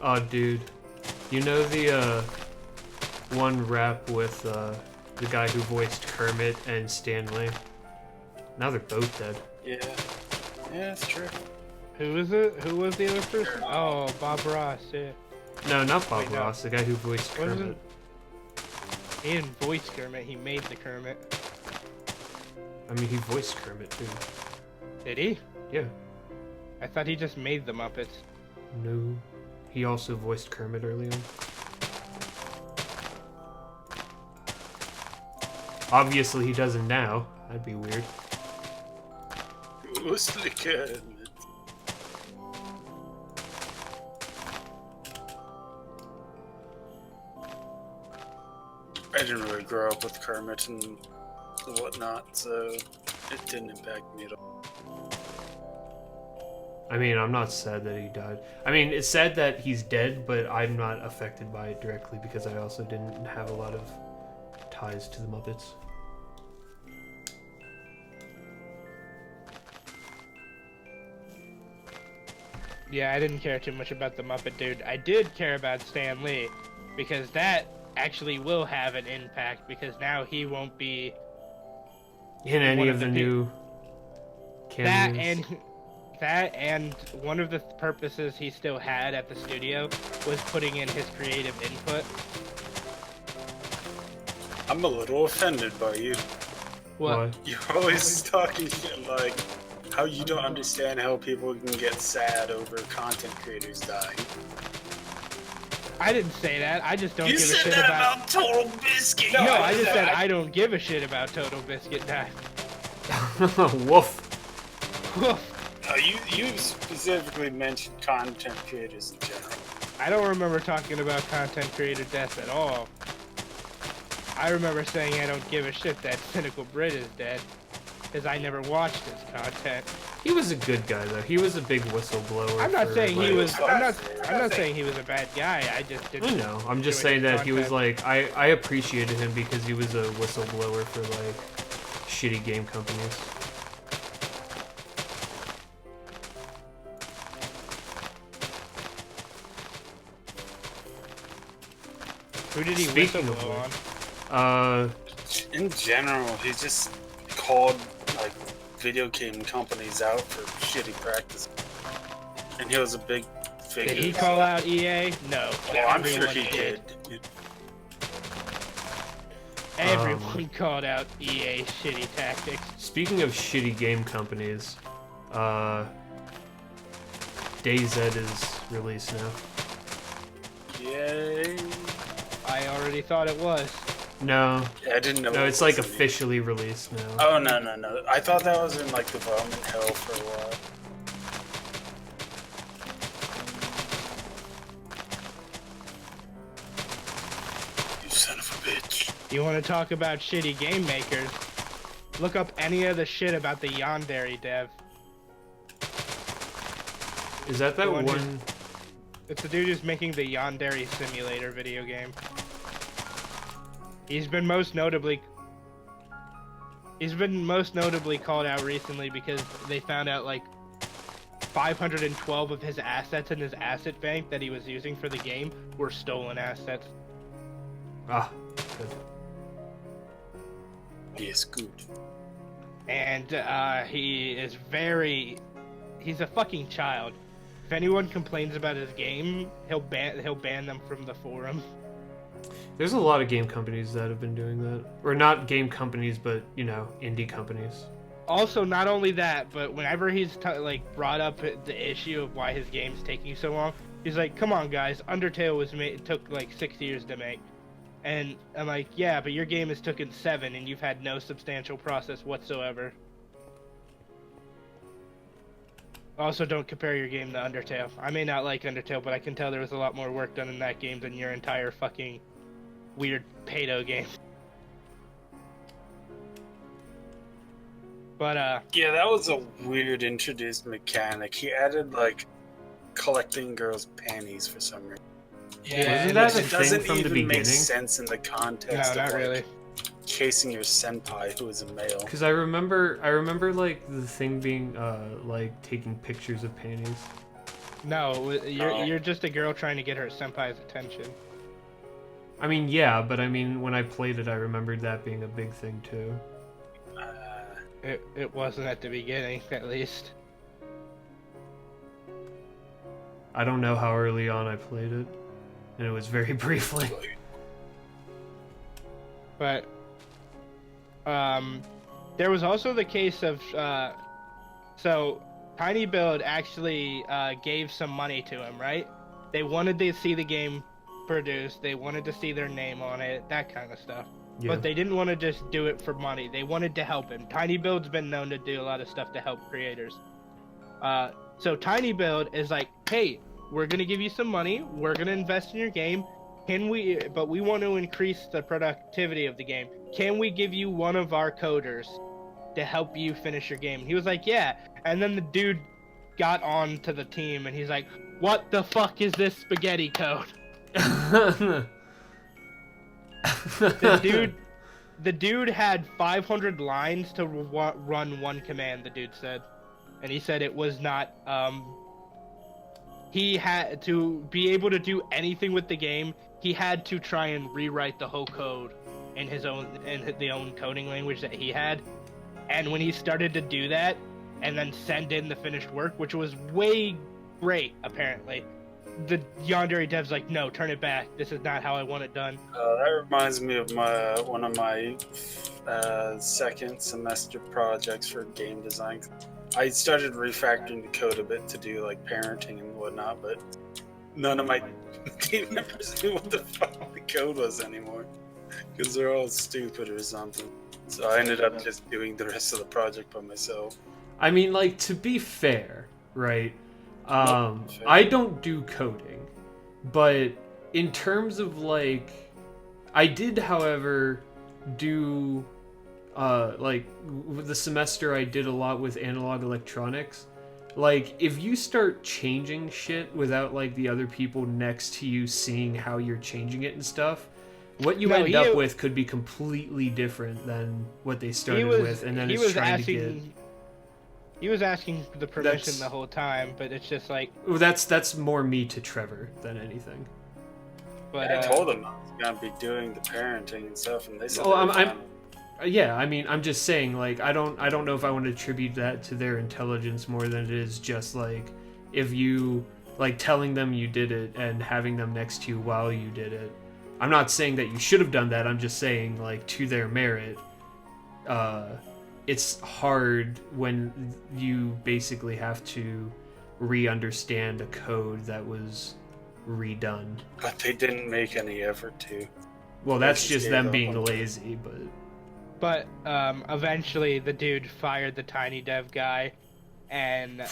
Oh, dude. You know the, one rap with, the guy who voiced Kermit and Stanley? Now they're both dead. Yeah. Yeah, it's true. Who is it? Who was the other person? Oh, Bob Ross. Yeah. No, not Bob Wait, no. Ross, the guy who voiced What is Kermit. He didn't voice Kermit. He made the Kermit. I mean, he voiced Kermit too. Did he? Yeah. I thought he just made the Muppets. No. He also voiced Kermit early on. Obviously, he doesn't now. That'd be weird. Mostly Kermit. I didn't really grow up with Kermit and whatnot, so it didn't impact me at all. I mean, I'm not sad that he died. I mean, it's sad that he's dead, but I'm not affected by it directly because I also didn't have a lot of ties to the Muppets. Yeah, I didn't care too much about the Muppet Dude. I did care about Stan Lee, because that actually will have an impact, because now he won't be In any One of of the the new cameos. that and one of the purposes he still had at the studio was putting in his creative input. I'm a little offended by you. Why? You're always talking like how you don't understand how people can get sad over content creators dying. I didn't say that. I just don't You give a said shit that about. about Total Biscuit. No, I just said I don't give a shit about Total Biscuit dying. Woof. You specifically mentioned content creators in general. I don't remember talking about content creator deaths at all. I remember saying I don't give a shit that Cynical Brit is dead, because I never watched his content. He was a good guy though. He was a big whistleblower. I'm not for, saying he like- was. I'm not saying he was a bad guy. I just didn't. I know. I'm just enjoy saying his that he was content. like I appreciated him because he was a whistleblower for like shitty game companies. Who did he Speaking of whistleblow on? In general, he just called like video game companies out for shitty practice, and he was a big figure. Did he call out EA? No. Well, I'm sure Everyone he did. Everyone called out EA shitty tactics. Speaking of shitty game companies, DayZ is released now. Yay! I already thought it was. No, Yeah, I didn't know. no, it it's like was any- officially released now. Oh no! I thought that was in like development hell for a while. You son of a bitch! You want to talk about shitty game makers? Look up any of the shit about the Yandere dev. Is that The one? one who's- It's the dude who's making the Yandere Simulator video game. He's been most notably called out recently because they found out like 512 of his assets in his asset bank that he was using for the game were stolen assets. Ah, good. Yes, good. And he's a fucking child. If anyone complains about his game, he'll ban them from the forum. There's a lot of game companies that have been doing that, or not game companies, but you know, indie companies. Also, not only that, but whenever he's brought up the issue of why his game's taking so long, he's like, "Come on, guys, Undertale took like 6 years to make," and I'm like, "Yeah, but your game has taken 7, and you've had no substantial process whatsoever." Also, don't compare your game to Undertale. I may not like Undertale, but I can tell there was a lot more work done in that game than your entire fucking weird pedo game. But Yeah, that was a weird introduced mechanic. He added like collecting girls' panties for some reason. Yeah, Wasn't that Which a it thing doesn't from the even make beginning? sense in the context no, of not like, really. chasing your senpai who is a male. Because I remember like the thing being like taking pictures of panties. No, Oh. you're just a girl trying to get her senpai's attention. I mean, yeah, but I mean, when I played it, I remembered that being a big thing too. It wasn't at the beginning, at least. I don't know how early on I played it, and it was very briefly. But There was also the case of so Tiny Build actually gave some money to him, right? They wanted to see the game produced. They wanted to see their name on it, that kind of stuff. Yeah. But they didn't want to just do it for money. They wanted to help him. Tiny Build's been known to do a lot of stuff to help creators. So Tiny Build is like, hey, we're gonna give you some money. We're gonna invest in your game. But we want to increase the productivity of the game. Can we give you one of our coders to help you finish your game? And he was like, yeah. And then the dude got on to the team and he's like, what the fuck is this spaghetti code? The dude had 500 lines to run one command, the dude said. And he said it was not, he had to be able to do anything with the game. He had to try and rewrite the whole code in the own coding language that he had. And when he started to do that and then send in the finished work, which was way great, apparently, the Yandere dev's like, no, turn it back. This is not how I want it done. That reminds me of one of my second semester projects for game design. I started refactoring the code a bit to do like parenting and whatnot, but none of my team members knew what the fuck the code was anymore because they're all stupid or something. So I ended up just doing the rest of the project by myself. I mean, like, to be fair, right? I don't do coding, but in terms of like, I did, however, do like with the semester I did a lot with analog electronics. Like, if you start changing shit without like the other people next to you seeing how you're changing it and stuff, what you end up with could be completely different than what they started with, and then it's trying to get. He was asking the permission the whole time, but it's just like... Well, that's more me to Trevor than anything. But I told him I was gonna be doing the parenting and stuff, and they said. Yeah, I mean, I'm just saying, like, I don't know if I want to attribute that to their intelligence more than it is just like if you like telling them you did it and having them next to you while you did it. I'm not saying that you should have done that. I'm just saying, like, to their merit. It's hard when you basically have to re-understand a code that was redone. But they didn't make any effort to. Well, that's just them being lazy, but... But eventually the dude fired the Tiny Dev guy and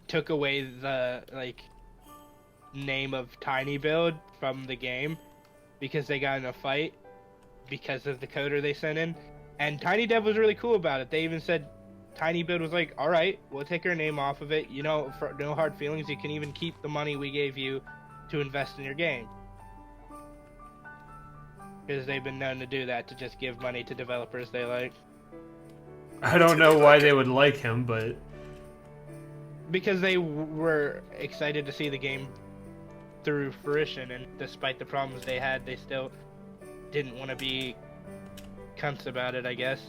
took away the, like, name of Tiny Build from the game because they got in a fight because of the coder they sent in. And Tiny Dev was really cool about it. They even said, Tiny Build was like, all right, we'll take our name off of it. You know, for no hard feelings. You can even keep the money we gave you to invest in your game. Because they've been known to do that, to just give money to developers they like. I don't know why they would like him, but... Because they were excited to see the game through fruition, and despite the problems they had, they still didn't want to be cunts about it, I guess.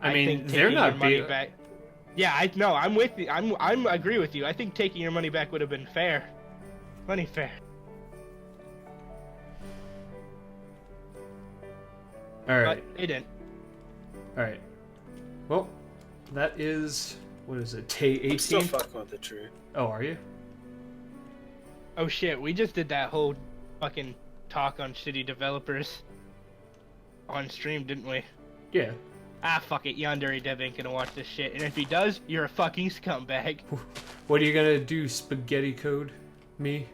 I mean, they're not money back. Yeah, I know. I'm with you. I'm agree with you. I think taking your money back would have been fair. Plenty fair. All right. But they didn't. All right. Well, that is, what is it? Tay 18. I'm still fucking with the tree. Oh, are you? Oh shit! We just did that whole fucking talk on shitty developers on stream, didn't we? Yeah. Ah, fuck it. Yandere Dev ain't gonna watch this shit, and if he does, you're a fucking scumbag. What are you gonna do? Spaghetti code me?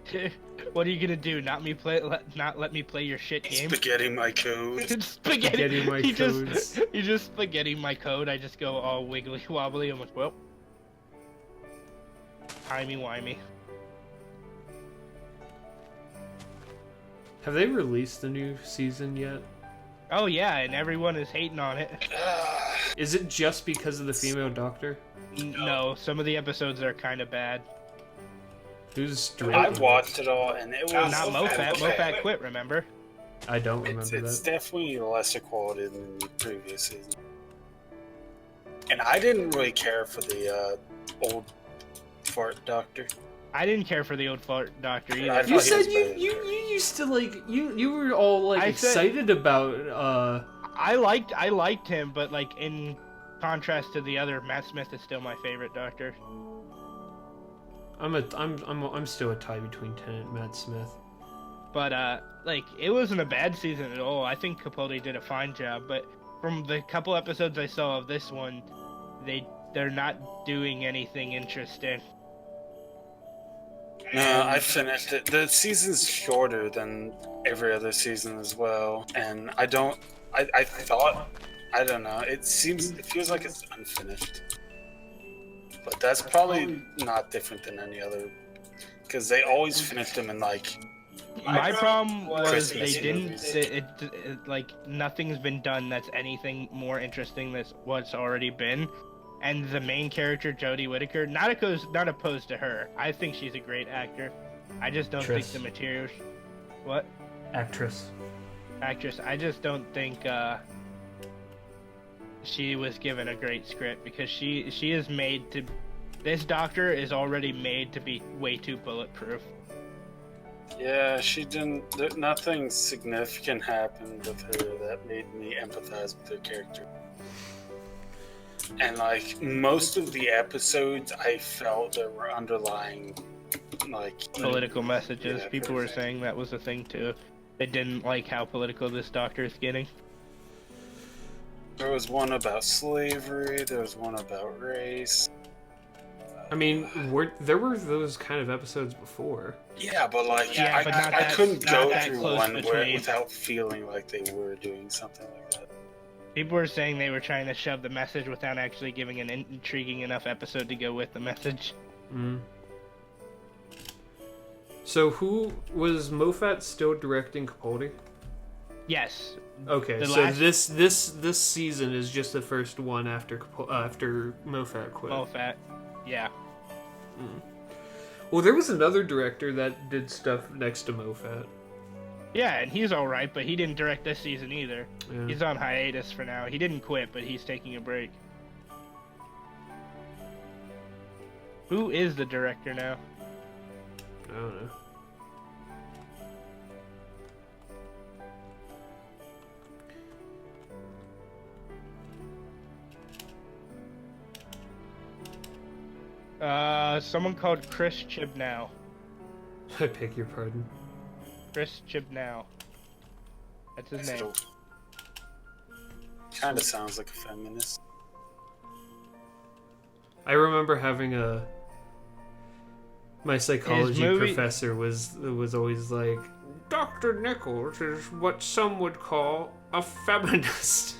What are you gonna do? Not let me play your shit game? Spaghetti my code. Spaghetti my codes. You just spaghetti my code. I just go all wiggly wobbly. I'm like, well, timey-wimey. Have they released the new season yet? Oh yeah, and everyone is hating on it. Is it just because of the female doctor? No, some of the episodes are kind of bad. Who's I directing? watched it all, and it was Not Mofat. Mofat quit, remember? I don't remember It's that. definitely lesser quality than the previous season. And I didn't really care for the old fart doctor. I didn't care for the old fart doctor I either. thought You he said was you better. used to like you were all like I said- excited about I liked him, but like in contrast to the other, Matt Smith is still my favorite Doctor. I'm still a tie between Tennant and Matt Smith. But like it wasn't a bad season at all. I think Capaldi did a fine job, but from the couple episodes I saw of this one, they're not doing anything interesting. No, I finished it. The season's shorter than every other season as well, and I thought, I don't know, it feels like it's unfinished. But that's probably not different than any other, because they always finish them in like. My problem was Christmas they didn't. movies. Like nothing's been done that's anything more interesting than what's already been. And the main character, Jodie Whittaker, not opposed to her. I think she's a great actor. I just don't Actress. think the material. What? Actress. Actress. I just don't think she was given a great script because she is made to. This Doctor is already made to be way too bulletproof. Yeah, she didn't. Nothing significant happened with her that made me empathize with her character. And like most of the episodes, I felt there were underlying, like Political messages. Yeah, People were perfect. saying that was a thing too. They didn't like how political this Doctor is getting. There was one about slavery. There was one about race. I mean, there were those kind of episodes before. Yeah, but like Yeah, I, but not I that- couldn't not go that through close one between. without feeling like they were doing something like that. People were saying they were trying to shove the message without actually giving an intriguing enough episode to go with the message. Mm. So who was Moffat still directing Capaldi? Yes. Okay, The so last- this season is just the first one after after Moffat quit. Moffat. Yeah. Well, there was another director that did stuff next to Moffat. Yeah, and he's alright, but he didn't direct this season either. Yeah. He's on hiatus for now. He didn't quit, but he's taking a break. Who is the director now? I don't know. Someone called Chris Chibnall. I beg your pardon. Chris Chibnall. That's his name. Kind of sounds like a feminist. I remember having my psychology movie- professor was always like, Dr. Nichols is what some would call a feminist.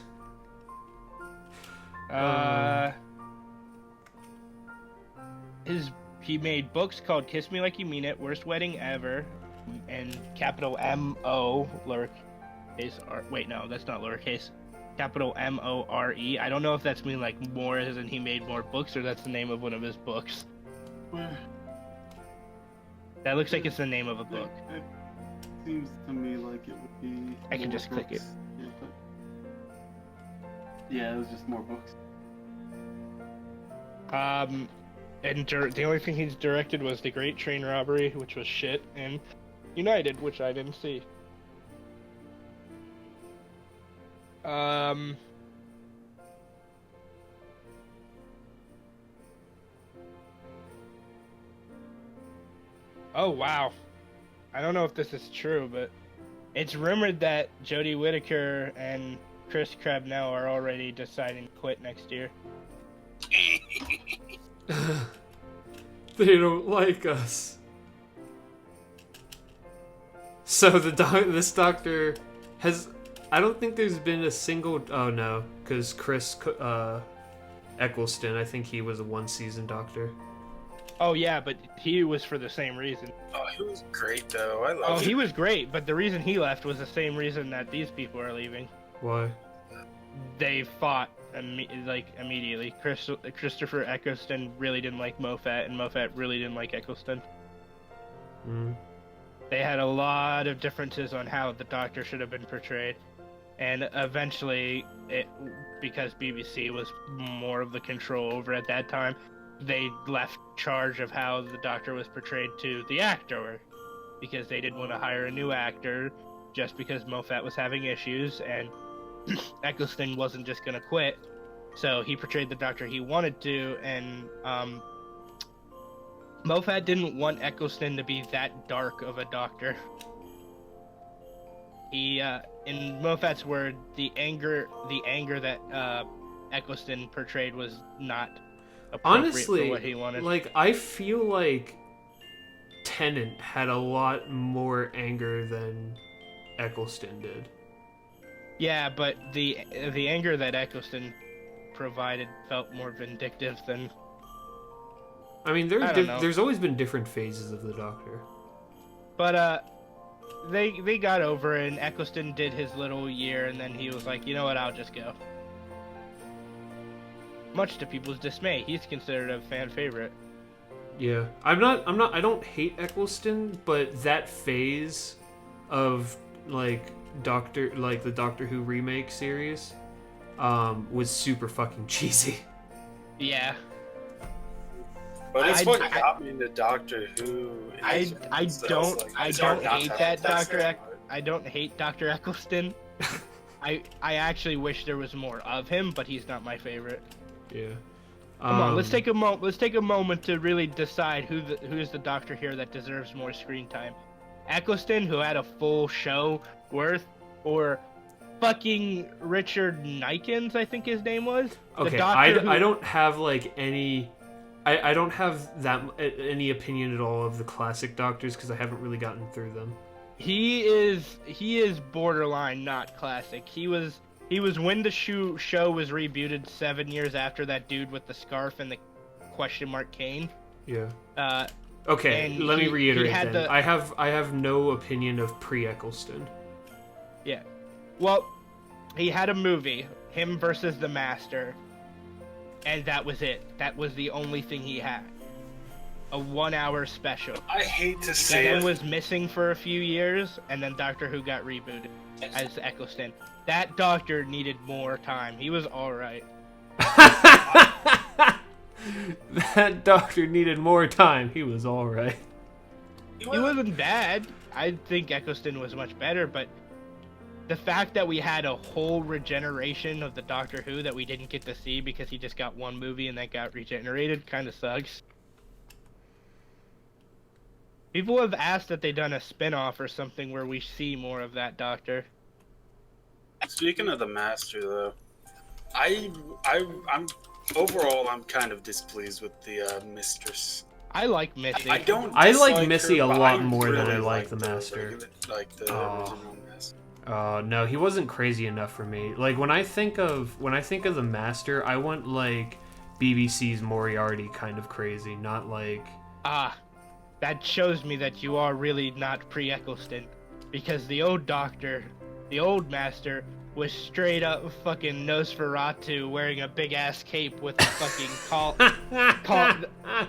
He made books called Kiss Me Like You Mean It, Worst Wedding Ever, and capital M-O, lowercase R. Wait, no, that's not lowercase. Capital M-O-R-E. I don't know if that's mean like more as in he made more books or that's the name of one of his books. Where? That looks like it's the name of a book. It seems to me like it would be. I can more just click it. books. Yeah, yeah, it was just more books. And the only thing he's directed was The Great Train Robbery, which was shit, and United, which I didn't see. Oh, wow. I don't know if this is true, but it's rumored that Jodie Whittaker and Chris Crabnell are already deciding to quit next year. They don't like us. So this doctor has. I don't think there's been a single. Oh no, because Chris Eccleston. I think he was a one-season doctor. Oh yeah, but he was for the same reason. Oh, he was great though. I Oh, love he him. was great, but the reason he left was the same reason that these people are leaving. Why? They fought immediately. Christopher Eccleston really didn't like Moffat, and Moffat really didn't like Eccleston. Mm. They had a lot of differences on how the Doctor should have been portrayed, and eventually, because BBC was more of the control over at that time, they left charge of how the Doctor was portrayed to the actor, because they didn't want to hire a new actor just because Moffat was having issues, and Eccleston wasn't just gonna quit, so he portrayed the Doctor he wanted to, and Moffat didn't want Eccleston to be that dark of a Doctor. He, in Moffat's word, the anger that Eccleston portrayed was not appropriate Honestly, for what he wanted. like, I feel like Tennant had a lot more anger than Eccleston did. Yeah, but the anger that Eccleston provided felt more vindictive than. I mean, I don't know. there's always been different phases of the Doctor. But they got over it, and Eccleston did his little year, and then he was like, you know what, I'll just go. Much to people's dismay, he's considered a fan favorite. Yeah, I don't hate Eccleston, but that phase of like the Doctor Who remake series was super fucking cheesy. Yeah. But it's I- what I- got me into Doctor Who. I don't hate that Doctor. I I don't hate Dr. Eccleston. I actually wish there was more of him, but he's not my favorite. Yeah. Come on, let's take a moment to really decide who's the Doctor here that deserves more screen time. Eccleston, who had a full show worth, or fucking Richard Nikens, I think his name was. The Okay, Doctor I don't have like any. I don't have any opinion at all of the classic Doctors because I haven't really gotten through them. He is borderline not classic. He was when the show was rebooted 7 years after that dude with the scarf and the question mark cane. Yeah. Uh, Okay, and let me he reiterate had then. the- I have no opinion of pre-Eccleston. yeah. Well, he had a movie, him versus the Master, and that was it. That was the only thing he had. A 1 hour special. hate to That say one it. was missing for a few years, and then Doctor Who got rebooted as Eccleston. That Doctor needed more time. He was alright. That Doctor needed more time. He was all right. He wasn't bad. I think Eccleston was much better, but the fact that we had a whole regeneration of the Doctor Who that we didn't get to see because he just got one movie and that got regenerated kind of sucks. People have asked that they done a spin-off or something where we see more of that Doctor. Speaking of the Master, though, I'm overall I'm kind of displeased with the Mistress. I like Missy. I don't. I like dislike Missy her, a but lot I more than I really like the Master. Like the Oh. original Master. No, he wasn't crazy enough for me. Like when I think of the Master, I want like BBC's Moriarty kind of crazy, not like That shows me that you are really not pre-Eccleston. Because the old Doctor, the old Master, was straight up fucking Nosferatu wearing a big ass cape with a fucking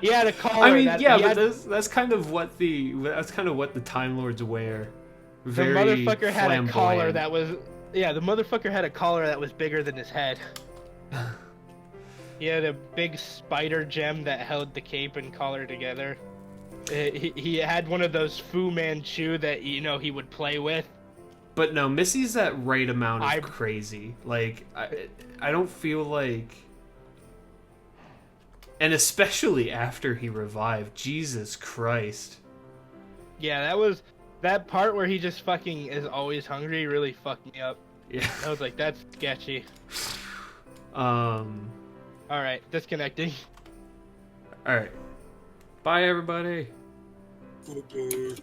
he had a collar. I mean, that, yeah, he but had- that's kind of what the Time Lords wear. the Very motherfucker had a collar flamboyant. that was the motherfucker had a collar that was bigger than his head. He had a big spider gem that held the cape and collar together. He had one of those Fu Manchu that he would play with. But no, Missy's that right amount of I- crazy. Like I don't feel like, and especially after he revived, Jesus Christ. Yeah, that part where he just fucking is always hungry really fucked me up. Yeah. I was like, that's sketchy. All Alright, disconnecting. right. Bye, everybody. Okay.